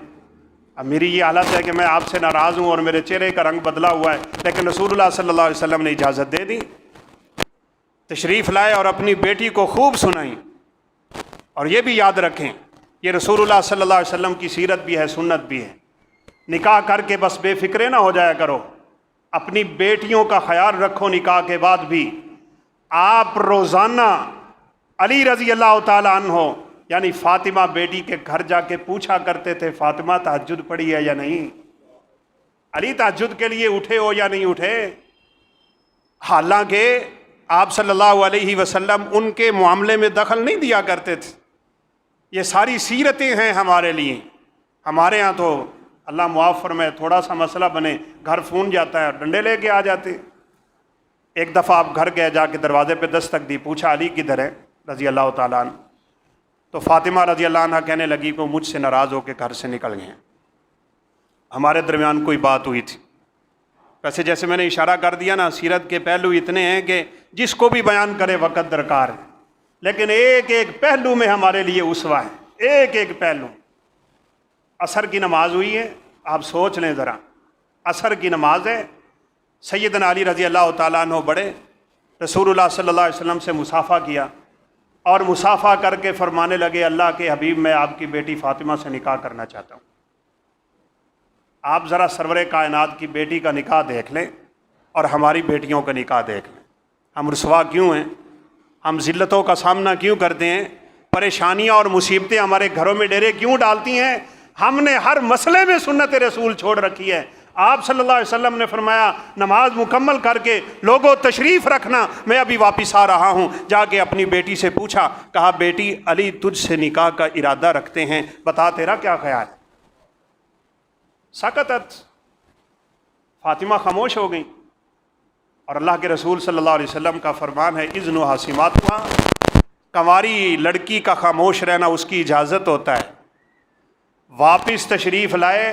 اب میری یہ حالت ہے کہ میں آپ سے ناراض ہوں اور میرے چہرے کا رنگ بدلا ہوا ہے، لیکن رسول اللہ صلی اللہ علیہ وسلم نے اجازت دے دی، تشریف لائے اور اپنی بیٹی کو خوب سنائیں۔ اور یہ بھی یاد رکھیں یہ رسول اللہ صلی اللہ علیہ وسلم کی سیرت بھی ہے، سنت بھی ہے، نکاح کر کے بس بے فکرے نہ ہو جایا کرو، اپنی بیٹیوں کا خیال رکھو۔ نکاح کے بعد بھی آپ روزانہ علی رضی اللہ تعالیٰ عنہ یعنی فاطمہ بیٹی کے گھر جا کے پوچھا کرتے تھے فاطمہ تہجد پڑھی ہے یا نہیں، علی تہجد کے لیے اٹھے ہو یا نہیں اٹھے، حالانکہ آپ صلی اللہ علیہ وسلم ان کے معاملے میں دخل نہیں دیا کرتے تھے۔ یہ ساری سیرتیں ہیں ہمارے لیے۔ ہمارے ہاں تو اللہ معاف فرمائے تھوڑا سا مسئلہ بنے گھر پھون جاتا ہے، ڈنڈے لے کے آ جاتے۔ ایک دفعہ آپ گھر گئے، جا کے دروازے پہ دستک دی، پوچھا علی کدھر ہے رضی اللہ تعالیٰ عنہ، تو فاطمہ رضی اللہ عنہ کہنے لگی کہ مجھ سے ناراض ہو کے گھر سے نکل گئے ہیں، ہمارے درمیان کوئی بات ہوئی تھی۔ ویسے جیسے میں نے اشارہ کر دیا نا، سیرت کے پہلو اتنے ہیں کہ جس کو بھی بیان کرے وقت درکار ہے، لیکن ایک ایک پہلو میں ہمارے لیے اسوہ ہے، ایک ایک پہلو۔ عصر کی نماز ہوئی ہے، آپ سوچ لیں ذرا، عصر کی نماز ہے، سیدنا علی رضی اللہ تعالیٰ عنہ بڑے، رسول اللہ صلی اللہ علیہ وسلم سے مصافحہ کیا اور مصافحہ کر کے فرمانے لگے اللہ کے حبیب میں آپ کی بیٹی فاطمہ سے نکاح کرنا چاہتا ہوں۔ آپ ذرا سرور کائنات کی بیٹی کا نکاح دیکھ لیں اور ہماری بیٹیوں کا نکاح دیکھ لیں، ہم رسوا کیوں ہیں، ہم ذلتوں کا سامنا کیوں کرتے ہیں، پریشانیاں اور مصیبتیں ہمارے گھروں میں ڈیرے کیوں ڈالتی ہیں۔ ہم نے ہر مسئلے میں سنت رسول چھوڑ رکھی ہے۔ آپ صلی اللہ علیہ وسلم نے فرمایا نماز مکمل کر کے لوگوں تشریف رکھنا، میں ابھی واپس آ رہا ہوں۔ جا کے اپنی بیٹی سے پوچھا، کہا بیٹی علی تجھ سے نکاح کا ارادہ رکھتے ہیں، بتا تیرا کیا خیال ہے۔ سکتت، فاطمہ خاموش ہو گئیں، اور اللہ کے رسول صلی اللہ علیہ وسلم کا فرمان ہے اذن حاسماتھا، کنواری لڑکی کا خاموش رہنا اس کی اجازت ہوتا ہے۔ واپس تشریف لائے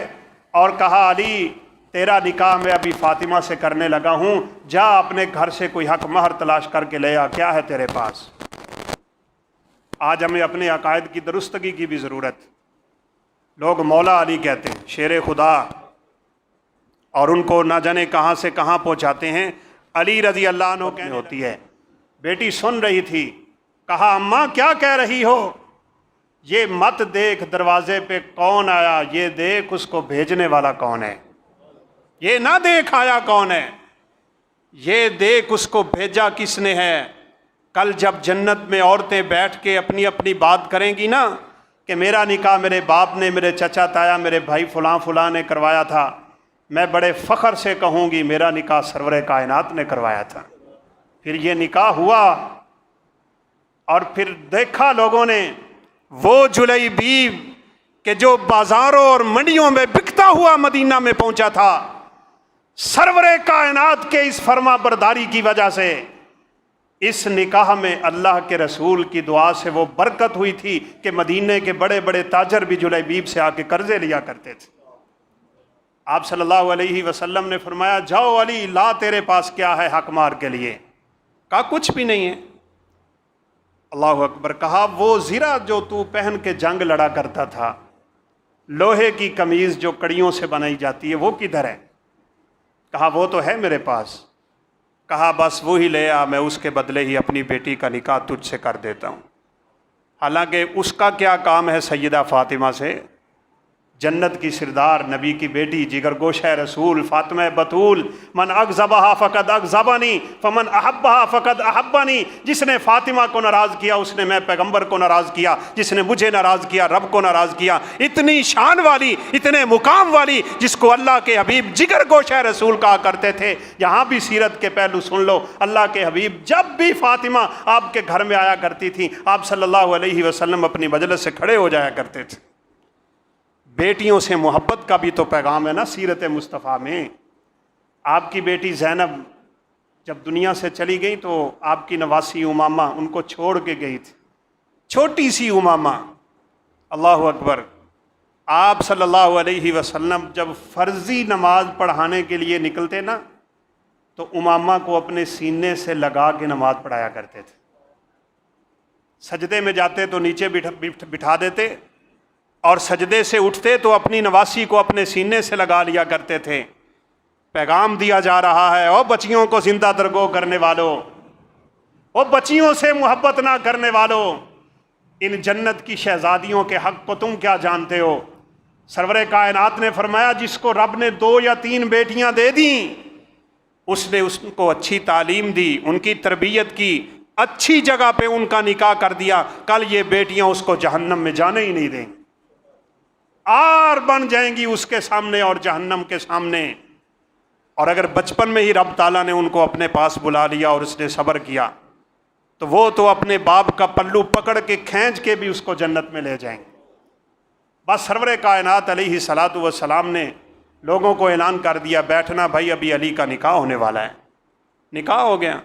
اور کہا علی تیرا نکاح میں ابھی فاطمہ سے کرنے لگا ہوں، جا اپنے گھر سے کوئی حق مہر تلاش کر کے لے آ، کیا ہے تیرے پاس۔ آج ہمیں اپنے عقائد کی درستگی کی بھی ضرورت۔ لوگ مولا علی کہتے ہیں، شیر خدا، اور ان کو نہ جانے کہاں سے کہاں پہنچاتے ہیں۔ علی رضی اللہ عنہ کہنے ہوتی ہے، بیٹی سن رہی تھی، کہا اماں کیا کہہ رہی ہو؟ یہ مت دیکھ دروازے پہ کون آیا، یہ دیکھ اس کو بھیجنے والا کون ہے۔ یہ نہ دیکھ آیا کون ہے، یہ دیکھ اس کو بھیجا کس نے ہے۔ کل جب جنت میں عورتیں بیٹھ کے اپنی اپنی بات کریں گی نا کہ میرا نکاح میرے باپ نے، میرے چچا تایا، میرے بھائی فلاں فلاں نے کروایا تھا، میں بڑے فخر سے کہوں گی میرا نکاح سرور کائنات نے کروایا تھا۔ پھر یہ نکاح ہوا اور پھر دیکھا لوگوں نے وہ جلیبیب کہ جو بازاروں اور منڈیوں میں بکتا ہوا مدینہ میں پہنچا تھا، سرور کائنات کے اس فرما برداری کی وجہ سے اس نکاح میں اللہ کے رسول کی دعا سے وہ برکت ہوئی تھی کہ مدینہ کے بڑے بڑے تاجر بھی جلیبیب سے آ کے قرضے لیا کرتے تھے۔ آپ صلی اللہ علیہ وسلم نے فرمایا جاؤ علی لا تیرے پاس کیا ہے حق مار کے لیے؟ کہا کچھ بھی نہیں ہے۔ اللہ اکبر۔ کہا وہ زرہ جو تو پہن کے جنگ لڑا کرتا تھا، لوہے کی قمیض جو کڑیوں سے بنائی جاتی ہے، وہ کدھر ہے؟ کہا وہ تو ہے میرے پاس۔ کہا بس وہی لے آ، میں اس کے بدلے ہی اپنی بیٹی کا نکاح تجھ سے کر دیتا ہوں۔ حالانکہ اس کا کیا کام ہے سیدہ فاطمہ سے؟ جنت کی سردار، نبی کی بیٹی، جگر گوشہ رسول فاطمہ بتول، من اغضبہا فقد اغضبنی فمن احبہا فقد احبنی۔ جس نے فاطمہ کو ناراض کیا اس نے میں پیغمبر کو ناراض کیا، جس نے مجھے ناراض کیا رب کو ناراض کیا۔ اتنی شان والی، اتنے مقام والی، جس کو اللہ کے حبیب جگر گوشہ رسول کہا کرتے تھے۔ یہاں بھی سیرت کے پہلو سن لو، اللہ کے حبیب جب بھی فاطمہ آپ کے گھر میں آیا کرتی تھی، آپ صلی اللہ علیہ وسلم اپنی مجلس سے کھڑے ہو جایا کرتے تھے۔ بیٹیوں سے محبت کا بھی تو پیغام ہے نا سیرت مصطفیٰ میں۔ آپ کی بیٹی زینب جب دنیا سے چلی گئی تو آپ کی نواسی امامہ ان کو چھوڑ کے گئی تھی، چھوٹی سی امامہ۔ اللہ اکبر۔ آپ صلی اللہ علیہ وسلم جب فرضی نماز پڑھانے کے لیے نکلتے نا تو امامہ کو اپنے سینے سے لگا کے نماز پڑھایا کرتے تھے۔ سجدے میں جاتے تو نیچے بٹھا دیتے، اور سجدے سے اٹھتے تو اپنی نواسی کو اپنے سینے سے لگا لیا کرتے تھے۔ پیغام دیا جا رہا ہے، او بچیوں کو زندہ درگو کرنے والوں، او بچیوں سے محبت نہ کرنے والوں، ان جنت کی شہزادیوں کے حق کو تم کیا جانتے ہو؟ سرور کائنات نے فرمایا جس کو رب نے 2 یا 3 بیٹیاں دے دیں، اس نے اس کو اچھی تعلیم دی، ان کی تربیت کی، اچھی جگہ پہ ان کا نکاح کر دیا، کل یہ بیٹیاں اس کو جہنم میں جانے ہی نہیں دیں، آر بن جائیں گی اس کے سامنے اور جہنم کے سامنے۔ اور اگر بچپن میں ہی رب تعالیٰ نے ان کو اپنے پاس بلا لیا اور اس نے صبر کیا تو وہ تو اپنے باپ کا پلو پکڑ کے کھینچ کے بھی اس کو جنت میں لے جائیں گے۔ بس سرور کائنات علیہ الصلوۃ والسلام نے لوگوں کو اعلان کر دیا بیٹھنا بھائی ابھی علی کا نکاح ہونے والا ہے۔ نکاح ہو گیا۔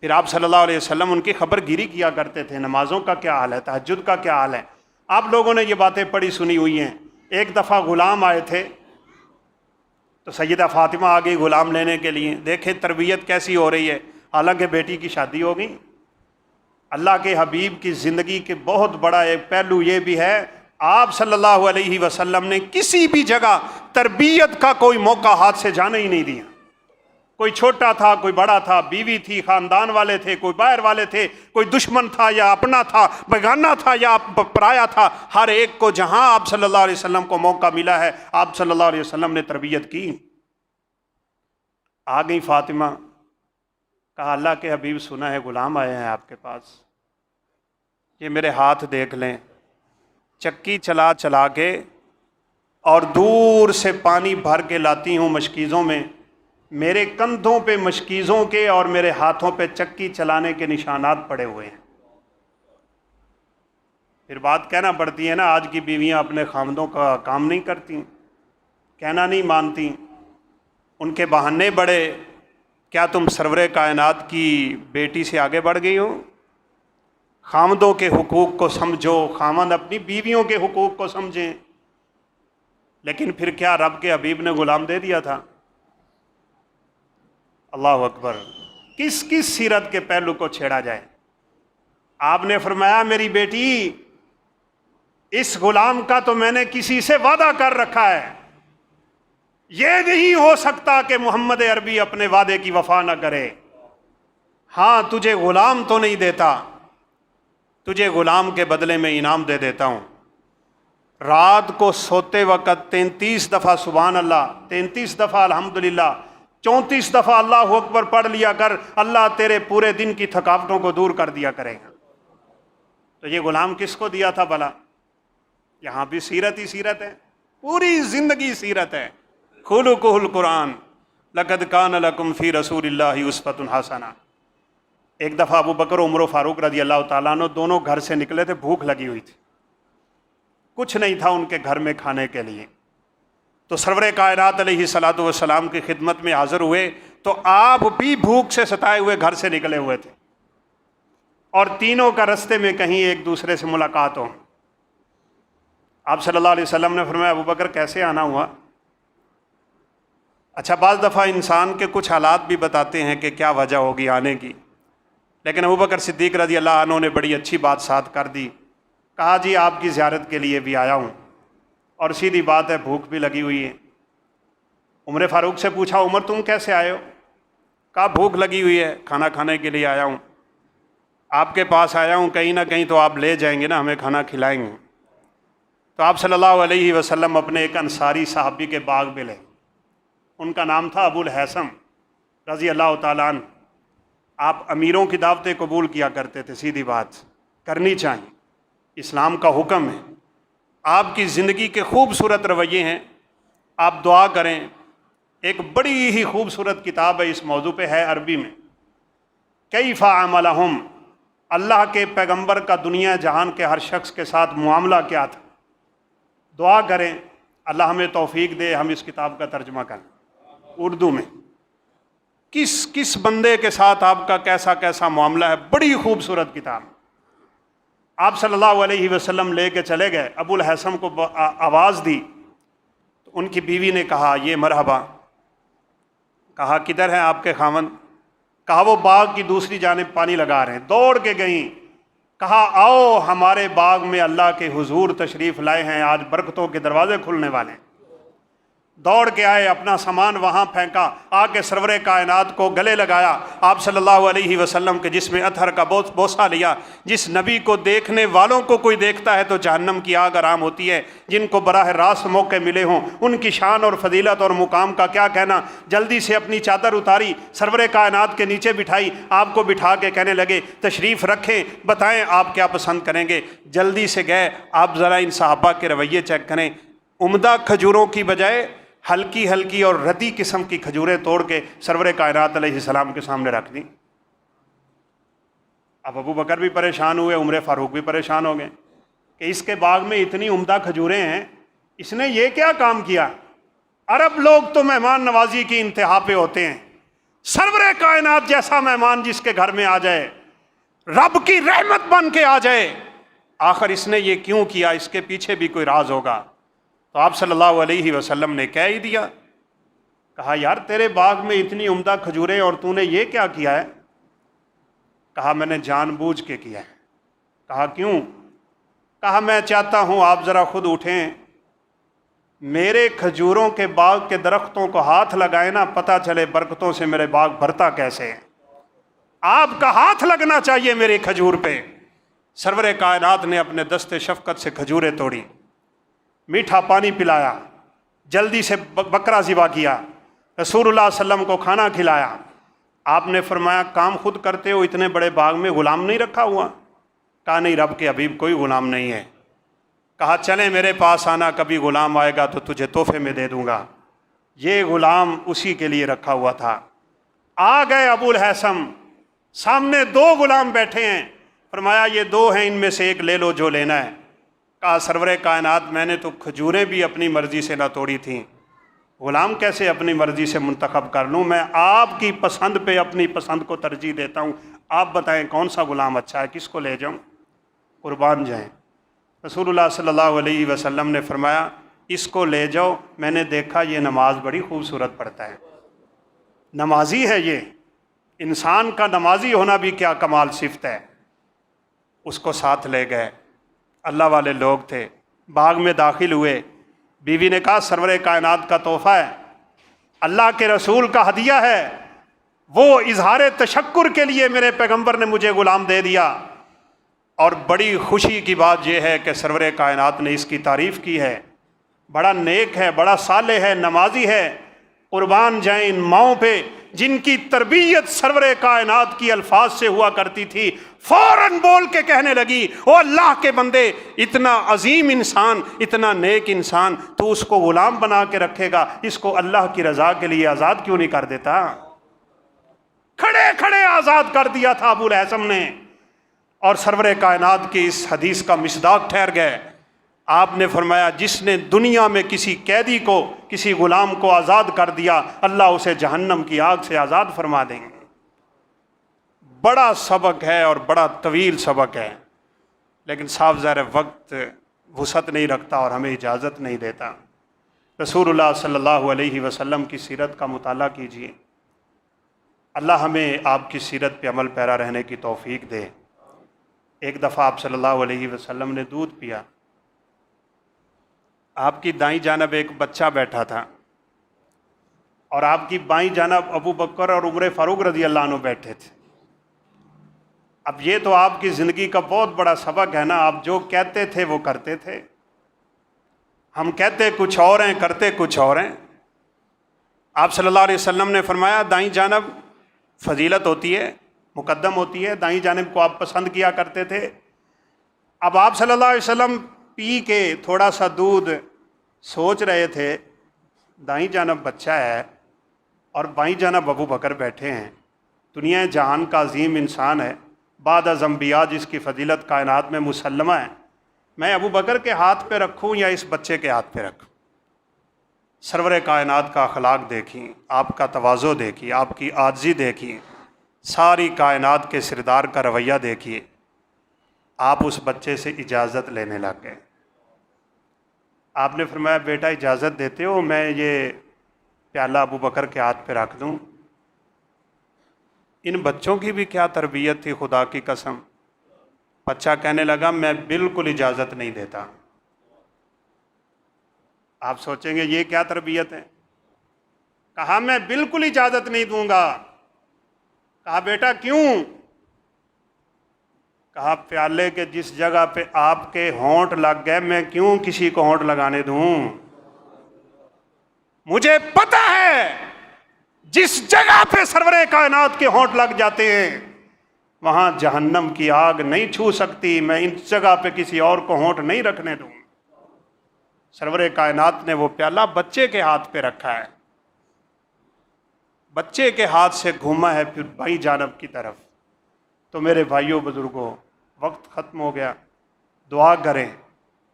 پھر آپ صلی اللہ علیہ وسلم ان کی خبر گیری کیا کرتے تھے، نمازوں کا کیا حال ہے، تہجد کا کیا حال ہے۔ آپ لوگوں نے یہ باتیں پڑھی سنی ہوئی ہیں۔ ایک دفعہ غلام آئے تھے تو سیدہ فاطمہ آ گئی غلام لینے کے لیے، دیکھیں تربیت کیسی ہو رہی ہے، حالانکہ بیٹی کی شادی ہو گئی۔ اللہ کے حبیب کی زندگی کے بہت بڑا ایک پہلو یہ بھی ہے، آپ صلی اللہ علیہ وسلم نے کسی بھی جگہ تربیت کا کوئی موقع ہاتھ سے جانے ہی نہیں دیا۔ کوئی چھوٹا تھا، کوئی بڑا تھا، بیوی تھی، خاندان والے تھے، کوئی باہر والے تھے، کوئی دشمن تھا یا اپنا تھا، بیگانہ تھا یا پرایا تھا، ہر ایک کو جہاں آپ صلی اللہ علیہ وسلم کو موقع ملا ہے آپ صلی اللہ علیہ وسلم نے تربیت کی۔ آ گئی فاطمہ، کہا اللہ کے حبیب سنا ہے غلام آئے ہیں آپ کے پاس، یہ میرے ہاتھ دیکھ لیں، چکی چلا چلا کے اور دور سے پانی بھر کے لاتی ہوں مشکیزوں میں، میرے کندھوں پہ مشکیزوں کے اور میرے ہاتھوں پہ چکی چلانے کے نشانات پڑے ہوئے ہیں۔ پھر بات کہنا پڑتی ہے نا، آج کی بیویاں اپنے خامدوں کا کام نہیں کرتی، کہنا نہیں مانتی۔ ان کے بہانے بڑے، کیا تم سرور کائنات کی بیٹی سے آگے بڑھ گئی ہو؟ خامدوں کے حقوق کو سمجھو، خامد اپنی بیویوں کے حقوق کو سمجھیں، لیکن پھر کیا رب کے حبیب نے غلام دے دیا تھا؟ اللہ اکبر، کس کس سیرت کے پہلو کو چھیڑا جائے۔ آپ نے فرمایا میری بیٹی، اس غلام کا تو میں نے کسی سے وعدہ کر رکھا ہے، یہ نہیں ہو سکتا کہ محمد عربی اپنے وعدے کی وفا نہ کرے۔ ہاں تجھے غلام تو نہیں دیتا، تجھے غلام کے بدلے میں انعام دے دیتا ہوں۔ رات کو سوتے وقت 33 دفعہ سبحان اللہ، 33 دفعہ الحمدللہ، 34 دفعہ اللہ اکبر پڑھ لیا کر، اللہ تیرے پورے دن کی تھکاوٹوں کو دور کر دیا کرے گا۔ تو یہ غلام کس کو دیا تھا بھلا؟ یہاں بھی سیرت ہی سیرت ہے، پوری زندگی سیرت ہے۔ خلقہ القرآن، لقد کان لکم فی رسول اللہ اسوۃ حسنہ۔ ایک دفعہ ابو بکر عمر و فاروق رضی اللہ تعالیٰ عنہ دونوں گھر سے نکلے تھے، بھوک لگی ہوئی تھی، کچھ نہیں تھا ان کے گھر میں کھانے کے لیے، تو سرور کائنات علیہ الصلوۃ والسلام کی خدمت میں حاضر ہوئے، تو آپ بھی بھوک سے ستائے ہوئے گھر سے نکلے ہوئے تھے، اور تینوں کا رستے میں کہیں ایک دوسرے سے ملاقات ہو۔ آپ صلی اللہ علیہ وسلم نے فرمایا ابو بکر کیسے آنا ہوا؟ اچھا بعض دفعہ انسان کے کچھ حالات بھی بتاتے ہیں کہ کیا وجہ ہوگی آنے کی، لیکن ابو بکر صدیق رضی اللہ عنہ نے بڑی اچھی بات ساتھ کر دی، کہا جی آپ کی زیارت کے لیے بھی آیا ہوں، اور سیدھی بات ہے بھوک بھی لگی ہوئی ہے۔ عمر فاروق سے پوچھا عمر تم کیسے آئے ہو؟ کہا بھوک لگی ہوئی ہے، کھانا کھانے کے لیے آیا ہوں، آپ کے پاس آیا ہوں، کہیں نہ کہیں تو آپ لے جائیں گے نا، ہمیں کھانا کھلائیں گے۔ تو آپ صلی اللہ علیہ وسلم اپنے ایک انصاری صحابی کے باغ میں لے، ان کا نام تھا ابو الحیثم رضی اللہ تعالیٰ عنہ۔ آپ امیروں کی دعوتیں قبول کیا کرتے تھے، سیدھی بات کرنی چاہیے، اسلام کا حکم ہے۔ آپ کی زندگی کے خوبصورت رویے ہیں، آپ دعا کریں۔ ایک بڑی ہی خوبصورت کتاب ہے، اس موضوع پہ ہے عربی میں، کیف عاملہم، اللہ کے پیغمبر کا دنیا جہان کے ہر شخص کے ساتھ معاملہ کیا تھا۔ دعا کریں اللہ ہمیں توفیق دے ہم اس کتاب کا ترجمہ کریں اردو میں، کس کس بندے کے ساتھ آپ کا کیسا کیسا معاملہ ہے، بڑی خوبصورت کتاب۔ آپ صلی اللہ علیہ وسلم لے کے چلے گئے، ابو الحسن کو آواز دی تو ان کی بیوی نے کہا یہ مرحبا۔ کہا کدھر ہیں آپ کے خاوند؟ کہا وہ باغ کی دوسری جانب پانی لگا رہے ہیں۔ دوڑ کے گئیں، کہا آؤ ہمارے باغ میں اللہ کے حضور تشریف لائے ہیں، آج برکتوں کے دروازے کھلنے والے ہیں۔ دوڑ کے آئے، اپنا سامان وہاں پھینکا، آ کے سرور کائنات کو گلے لگایا، آپ صلی اللہ علیہ وسلم کے جسم اطہر کا بوسہ لیا۔ جس نبی کو دیکھنے والوں کو کوئی دیکھتا ہے تو جہنم کی آگ آرام ہوتی ہے، جن کو براہ راست موقع ملے ہوں ان کی شان اور فضیلت اور مقام کا کیا کہنا۔ جلدی سے اپنی چادر اتاری، سرور کائنات کے نیچے بٹھائی، آپ کو بٹھا کے کہنے لگے تشریف رکھیں، بتائیں آپ کیا پسند کریں گے۔ جلدی سے گئے، آپ ذرا ان صحابہ کے رویے چیک کریں، عمدہ کھجوروں کی بجائے ہلکی ہلکی اور ردی قسم کی کھجوریں توڑ کے سرور کائنات علیہ السلام کے سامنے رکھ دیں۔ اب ابو بکر بھی پریشان ہوئے، عمر فاروق بھی پریشان ہو گئے کہ اس کے باغ میں اتنی عمدہ کھجوریں ہیں، اس نے یہ کیا کام کیا؟ عرب لوگ تو مہمان نوازی کی انتہا پہ ہوتے ہیں، سرور کائنات جیسا مہمان جس کے گھر میں آ جائے، رب کی رحمت بن کے آ جائے، آخر اس نے یہ کیوں کیا؟ اس کے پیچھے بھی کوئی راز ہوگا۔ تو آپ صلی اللہ علیہ وسلم نے کہہ ہی دیا، کہا یار تیرے باغ میں اتنی عمدہ کھجوریں اور تو نے یہ کیا کیا ہے؟ کہا میں نے جان بوجھ کے کیا ہے۔ کہا کیوں؟ کہا میں چاہتا ہوں آپ ذرا خود اٹھیں، میرے کھجوروں کے باغ کے درختوں کو ہاتھ لگائے نا، پتہ چلے برکتوں سے میرے باغ بھرتا کیسے ہے۔ آپ کا ہاتھ لگنا چاہیے میرے کھجور پہ۔ سرور کائنات نے اپنے دست شفقت سے کھجوریں توڑی، میٹھا پانی پلایا، جلدی سے بکرا ذبح کیا، رسول اللہ صلی اللہ علیہ وسلم کو کھانا کھلایا۔ آپ نے فرمایا کام خود کرتے ہو، اتنے بڑے باغ میں غلام نہیں رکھا ہوا؟ کہا نہیں رب کے حبیب کوئی غلام نہیں ہے۔ کہا چلیں میرے پاس آنا، کبھی غلام آئے گا تو تجھے تحفے میں دے دوں گا۔ یہ غلام اسی کے لیے رکھا ہوا تھا۔ آ گئے ابو الحسن، سامنے دو غلام بیٹھے ہیں، فرمایا یہ دو ہیں، ان میں سے ایک لے لو جو لینا ہے۔ کہا سرور کائنات میں نے تو کھجوریں بھی اپنی مرضی سے نہ توڑی تھیں، غلام کیسے اپنی مرضی سے منتخب کر لوں؟ میں آپ کی پسند پہ اپنی پسند کو ترجیح دیتا ہوں، آپ بتائیں کون سا غلام اچھا ہے، کس کو لے جاؤں؟ قربان جائیں۔ رسول اللہ صلی اللہ علیہ وسلم نے فرمایا اس کو لے جاؤ، میں نے دیکھا یہ نماز بڑی خوبصورت پڑھتا ہے، نمازی ہے یہ، انسان کا نمازی ہونا بھی کیا کمال صفت ہے۔ اس کو ساتھ لے گئے، اللہ والے لوگ تھے، باغ میں داخل ہوئے، بیوی نے کہا سرور کائنات کا تحفہ ہے، اللہ کے رسول کا ہدیہ ہے، وہ اظہار تشکر کے لیے میرے پیغمبر نے مجھے غلام دے دیا، اور بڑی خوشی کی بات یہ ہے کہ سرور کائنات نے اس کی تعریف کی ہے، بڑا نیک ہے، بڑا صالح ہے، نمازی ہے۔ قربان جائیں ان ماؤں پہ جن کی تربیت سرور کائنات کی الفاظ سے ہوا کرتی تھی، فوراً بول کے کہنے لگی او اللہ کے بندے، اتنا عظیم انسان، اتنا نیک انسان، تو اس کو غلام بنا کے رکھے گا، اس کو اللہ کی رضا کے لیے آزاد کیوں نہیں کر دیتا؟ کھڑے کھڑے آزاد کر دیا تھا ابو الہیثم نے، اور سرور کائنات کی اس حدیث کا مصداق ٹھہر گئے۔ آپ نے فرمایا جس نے دنیا میں کسی قیدی کو، کسی غلام کو آزاد کر دیا، اللہ اسے جہنم کی آگ سے آزاد فرما دیں گے۔ بڑا سبق ہے اور بڑا طویل سبق ہے، لیکن صاف ظاہر وقت وسعت نہیں رکھتا اور ہمیں اجازت نہیں دیتا۔ رسول اللہ صلی اللہ علیہ وسلم کی سیرت کا مطالعہ کیجیے، اللہ ہمیں آپ کی سیرت پہ عمل پیرا رہنے کی توفیق دے۔ ایک دفعہ آپ صلی اللہ علیہ وسلم نے دودھ پیا، آپ کی دائیں جانب ایک بچہ بیٹھا تھا، اور آپ کی بائیں جانب ابو بکر اور عمر فاروق رضی اللہ عنہ بیٹھے تھے۔ اب یہ تو آپ کی زندگی کا بہت بڑا سبق ہے نا، آپ جو کہتے تھے وہ کرتے تھے، ہم کہتے کچھ اور ہیں، کرتے کچھ اور ہیں۔ آپ صلی اللہ علیہ وسلم نے فرمایا دائیں جانب فضیلت ہوتی ہے، مقدم ہوتی ہے، دائیں جانب کو آپ پسند کیا کرتے تھے۔ اب آپ صلی اللہ علیہ وسلم پی کے تھوڑا سا دودھ سوچ رہے تھے، دائیں جانب بچہ ہے اور بائیں جانب ابو بکر بیٹھے ہیں، دنیا جہان کا عظیم انسان ہے، بعد از انبیاء جس کی فضیلت کائنات میں مسلمہ ہے، میں ابو بکر کے ہاتھ پہ رکھوں یا اس بچے کے ہاتھ پہ رکھوں؟ سرور کائنات کا اخلاق دیکھیں، آپ کا تواضع دیکھیے، آپ کی عاجزی دیکھیے، ساری کائنات کے سردار کا رویہ دیکھیے۔ آپ اس بچے سے اجازت لینے لگ گئے۔ آپ نے فرمایا بیٹا اجازت دیتے ہو میں یہ پیالہ ابو بکر کے ہاتھ پہ رکھ دوں؟ ان بچوں کی بھی کیا تربیت تھی، خدا کی قسم۔ بچہ کہنے لگا میں بالکل اجازت نہیں دیتا۔ آپ سوچیں گے یہ کیا تربیت ہے؟ کہا میں بالکل اجازت نہیں دوں گا۔ کہا بیٹا کیوں؟ کہا پیالے کے جس جگہ پہ آپ کے ہونٹ لگ گئے میں کیوں کسی کو ہونٹ لگانے دوں؟ مجھے پتہ ہے جس جگہ پہ سرور کائنات کے ہونٹ لگ جاتے ہیں وہاں جہنم کی آگ نہیں چھو سکتی، میں اس جگہ پہ کسی اور کو ہونٹ نہیں رکھنے دوں۔ سرور کائنات نے وہ پیالہ بچے کے ہاتھ پہ رکھا ہے، بچے کے ہاتھ سے گھوما ہے پھر بائیں جانب کی طرف۔ تو میرے بھائیوں بزرگوں وقت ختم ہو گیا، دعا کریں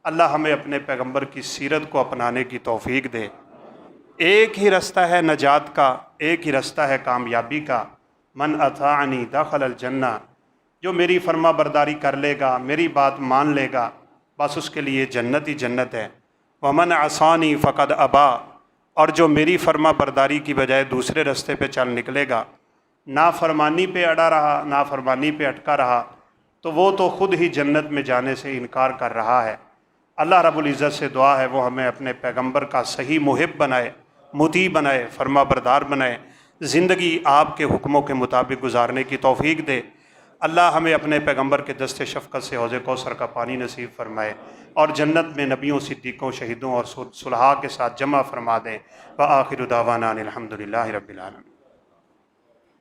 اللہ ہمیں اپنے پیغمبر کی سیرت کو اپنانے کی توفیق دے۔ ایک ہی رستہ ہے نجات کا، ایک ہی رستہ ہے کامیابی کا، من اطاعنی دخل الجنہ، جو میری فرما برداری کر لے گا، میری بات مان لے گا، بس اس کے لیے جنت ہی جنت ہے۔ ومن عصانی فقد ابا، اور جو میری فرما برداری کی بجائے دوسرے رستے پہ چل نکلے گا، نافرمانی پہ اڑا رہا، نافرمانی پہ اٹکا رہا، تو وہ تو خود ہی جنت میں جانے سے انکار کر رہا ہے۔ اللہ رب العزت سے دعا ہے وہ ہمیں اپنے پیغمبر کا صحیح محب بنائے، مطیع بنائے، فرما بردار بنائے، زندگی آپ کے حکموں کے مطابق گزارنے کی توفیق دے۔ اللہ ہمیں اپنے پیغمبر کے دست شفقت سے حوض کوثر کا پانی نصیب فرمائے، اور جنت میں نبیوں، صدیقوں، شہیدوں اور صلحاء کے ساتھ جمع فرما دیں۔ وآخر دعوانا ان الحمد للہ رب العالمین۔